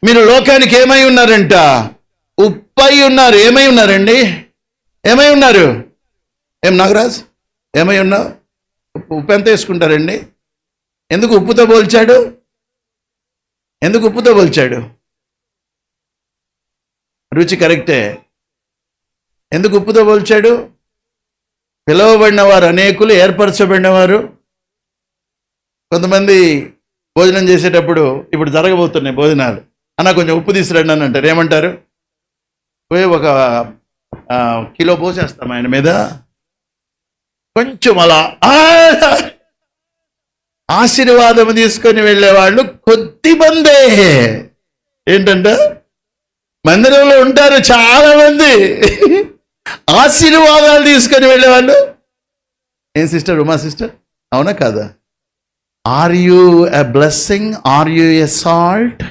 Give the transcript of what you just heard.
మీరు లోకానికి ఏమై ఉన్నారంట? ఉప్పై ఉన్నారు. ఏమై ఉన్నారండి? ఏమై ఉన్నారు? ఏం నాగరాజ్, ఏమై ఉన్నావు? ఉప్పు ఎంత వేసుకుంటారండి? ఎందుకు ఉప్పుతో పోల్చాడు? ఎందుకు ఉప్పుతో పోల్చాడు? రుచి కరెక్టే. ఎందుకు ఉప్పుతో పోల్చాడు? పిలువబడిన వారు అనేకులు, ఏర్పరచబడిన వారు. కొంతమంది భోజనం చేసేటప్పుడు, ఇప్పుడు జరగబోతున్నాయి భోజనాలు, అన్న కొంచెం ఉప్పు తీసుకురండి అని అంటారు. ఏమంటారు? పోయి ఒక కిలో పోసేస్తాం ఆయన మీద, కొంచెం అలా ఆశీర్వాదం తీసుకొని వెళ్ళేవాళ్ళు కొద్ది మందే. ఏంటంటే మందిరంలో ఉంటారు చాలా మంది, ఆశీర్వాదాలు తీసుకొని వెళ్ళేవాళ్ళు. ఏం సిస్టర్, ఉమా సిస్టర్, అవునా కాదా? Are you a blessing? Are you a salt?